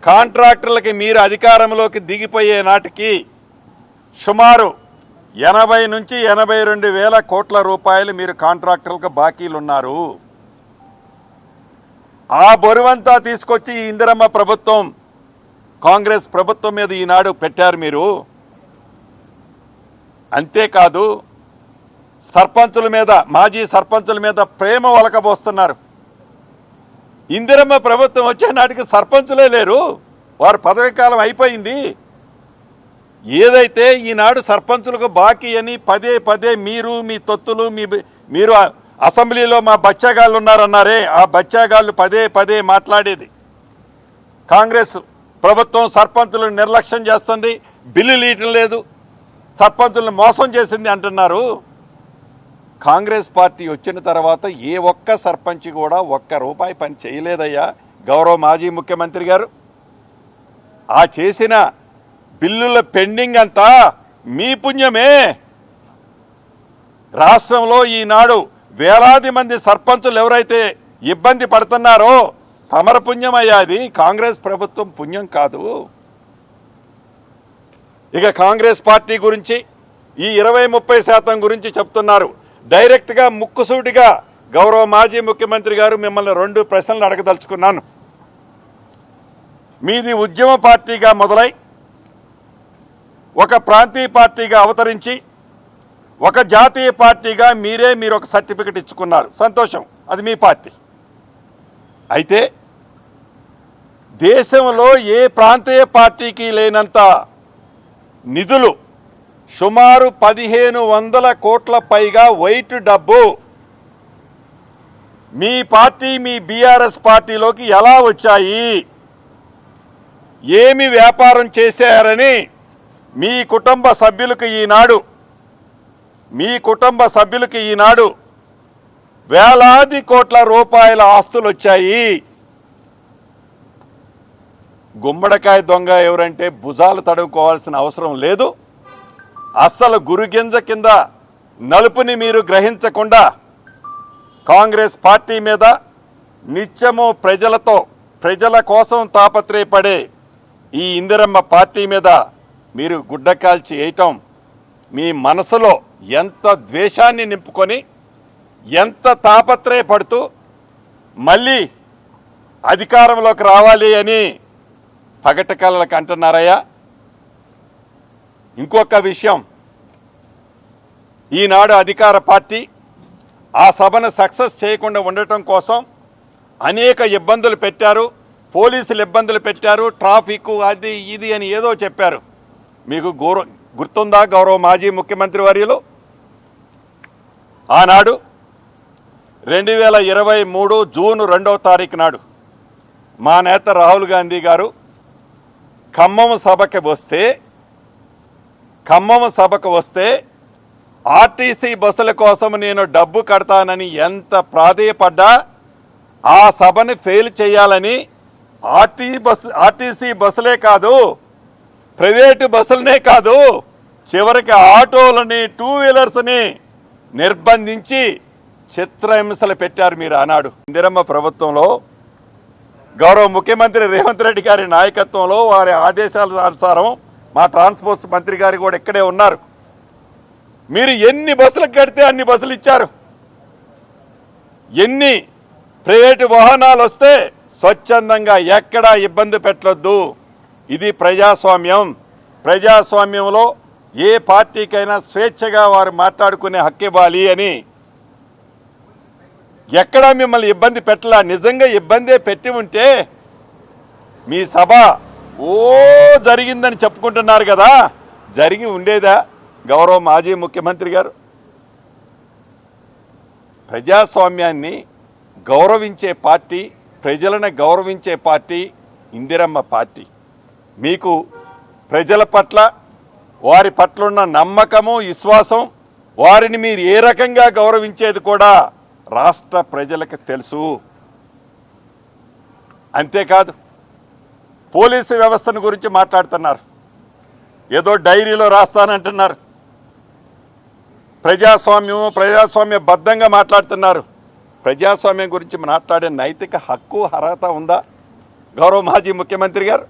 కాంట్రాక్టర్లకి మీరు అధికారంలోకి దిగిపోయే నాటికి సుమారు 80 నుంచి 82 వేల కోట్ల రూపాయలు మీరు కాంట్రాక్టర్లకు బాకీలు ఉన్నారు. ఆ బరువంతా తీసుకొచ్చి ఇందిరమ్మ ప్రభుత్వం కాంగ్రెస్ ప్రభుత్వం మీద ఈనాడు పెట్టారు మీరు. అంతేకాదు సర్పంచుల మీద, మాజీ సర్పంచుల మీద ప్రేమ ఒలకబోస్తున్నారు. ఇందిరమ్మ ప్రభుత్వం వచ్చే నాటికి సర్పంచులే లేరు, వారి పదవి కాలం అయిపోయింది. ఏదైతే ఈనాడు సర్పంచులకు బాకీ అని పదే పదే మీరు, మీ తొత్తులు, మీరు అసెంబ్లీలో మా బచ్చాగాళ్ళు ఉన్నారన్నారే, ఆ బచ్చాగాళ్ళు పదే పదే మాట్లాడేది కాంగ్రెస్ ప్రభుత్వం సర్పంచులను నిర్లక్ష్యం చేస్తుంది, బిల్లులు ఇవ్వటం లేదు, సర్పంచులను మోసం చేసింది అంటున్నారు. కాంగ్రెస్ పార్టీ వచ్చిన తర్వాత ఏ ఒక్క సర్పంచ్ కూడా ₹1 పని చేయలేదయ్యా గౌరవ మాజీ ముఖ్యమంత్రి గారు. ఆ చేసిన బిల్లుల పెండింగ్ అంతా మీ పుణ్యమే. రాష్ట్రంలో ఈనాడు వేలాది మంది సర్పంచులు ఎవరైతే ఇబ్బంది పడుతున్నారో తమర పుణ్యమయ్యా, అది కాంగ్రెస్ ప్రభుత్వం పుణ్యం కాదు. ఇక కాంగ్రెస్ పార్టీ గురించి ఈ 20-30% గురించి చెప్తున్నారు. డైరెక్ట్గా ముక్కుసూటిగా గౌరవ మాజీ ముఖ్యమంత్రి గారు మిమ్మల్ని 2 ప్రశ్నలు అడగదలుచుకున్నాను. మీది ఉద్యమ పార్టీగా మొదలై ఒక ప్రాంతీయ పార్టీగా అవతరించి ఒక జాతీయ పార్టీగా మీరు ఒక సర్టిఫికెట్ ఇచ్చుకున్నారు, సంతోషం, అది మీ పార్టీ. అయితే దేశంలో ఏ ప్రాంతీయ పార్టీకి లేనంత నిధులు సుమారు 1500 కోట్ల పైగా వైట్ డబ్బు మీ పార్టీ, మీ బీఆర్ఎస్ పార్టీలోకి ఎలా వచ్చాయి, ఏమి వ్యాపారం చేశారని మీ కుటుంబ సభ్యులకు ఈనాడు వేలాది కోట్ల రూపాయల ఆస్తులు వచ్చాయి. గుమ్మడికాయ దొంగ ఎవరంటే భుజాలు తడుకోవాల్సిన అవసరం లేదు. అస్సలు గురుగింజ కింద నలుపుని మీరు గ్రహించకుండా కాంగ్రెస్ పార్టీ మీద నిత్యము ప్రజల కోసం తాపత్రయపడే ఈ ఇందిరమ్మ పార్టీ మీద మీరు గుడ్డ కాల్చి వేయటం మీ మనసులో ఎంత ద్వేషాన్ని నింపుకొని ఎంత తాపత్రయపడుతూ మళ్ళీ అధికారంలోకి రావాలి అని పగటి కలలకు అంటున్నారయ్యా. ఇంకొక విషయం, ఈనాడు అధికార పార్టీ ఆ సభను సక్సెస్ చేయకుండా ఉండటం కోసం అనేక ఇబ్బందులు పెట్టారు, పోలీసులు ఇబ్బందులు పెట్టారు, ట్రాఫిక్ అది ఇది అని ఏదో చెప్పారు. మీకు గుర్తుందా గౌరవ మాజీ ముఖ్యమంత్రి వర్యులు? ఆనాడు 2023 జూన్ 2వ తారీఖు నాడు మా నేత రాహుల్ గాంధీ గారు ఖమ్మం సభకు వస్తే ఆర్టీసీ బస్సుల కోసం నేను డబ్బు కడతానని ఎంత ప్రాధేయపడ్డా ఆ సభని ఫెయిల్ చేయాలని ఆర్టీసీ బస్సులే కాదు, ప్రైవేటు బస్సులనే కాదు, చివరికి ఆటోలని, 2 వీలర్స్ని నిర్బంధించి చిత్రహింసలు పెట్టారు మీరు ఆనాడు. ఇందిరమ్మ ప్రభుత్వంలో గౌరవ ముఖ్యమంత్రి రేవంత్ రెడ్డి గారి నాయకత్వంలో వారి ఆదేశాల అనుసారం మా ట్రాన్స్పోర్ట్ మంత్రి గారు కూడా ఇక్కడే ఉన్నారు. మీరు ఎన్ని బస్సులకు కడితే అన్ని బస్సులు ఇచ్చారు. ఎన్ని ప్రైవేటు వాహనాలు వస్తే స్వచ్ఛందంగా ఎక్కడా ఇబ్బంది పెట్టొద్దు. ఇది ప్రజాస్వామ్యం. ప్రజాస్వామ్యంలో ఏ పార్టీకైనా స్వేచ్ఛగా వారు మాట్లాడుకునే హక్కు ఇవ్వాలి అని ఎక్కడా మిమ్మల్ని ఇబ్బంది పెట్టలా. నిజంగా ఇబ్బందే పెట్టి ఉంటే మీ సభ జరిగిందని చెప్పుకుంటున్నారు కదా, జరిగి ఉండేదా గౌరవ మాజీ ముఖ్యమంత్రి గారు? ప్రజాస్వామ్యాన్ని గౌరవించే పార్టీ, ప్రజలను గౌరవించే పార్టీ ఇందిరమ్మ పార్టీ. మీకు ప్రజల పట్ల, వారి పట్ల ఉన్న నమ్మకము, విశ్వాసం, వారిని మీరు ఏ రకంగా గౌరవించేది కూడా రాష్ట్ర ప్రజలకు తెలుసు. అంతేకాదు పోలీసు వ్యవస్థను గురించి మాట్లాడుతున్నారు, ఏదో డైరీలో రాస్తానంటున్నారు. ప్రజాస్వామ్యబద్ధంగా మాట్లాడుతున్నారు. ప్రజాస్వామ్యం గురించి మాట్లాడే నైతిక హక్కు, అర్హత ఉందా గౌరవ మాజీ ముఖ్యమంత్రి గారు?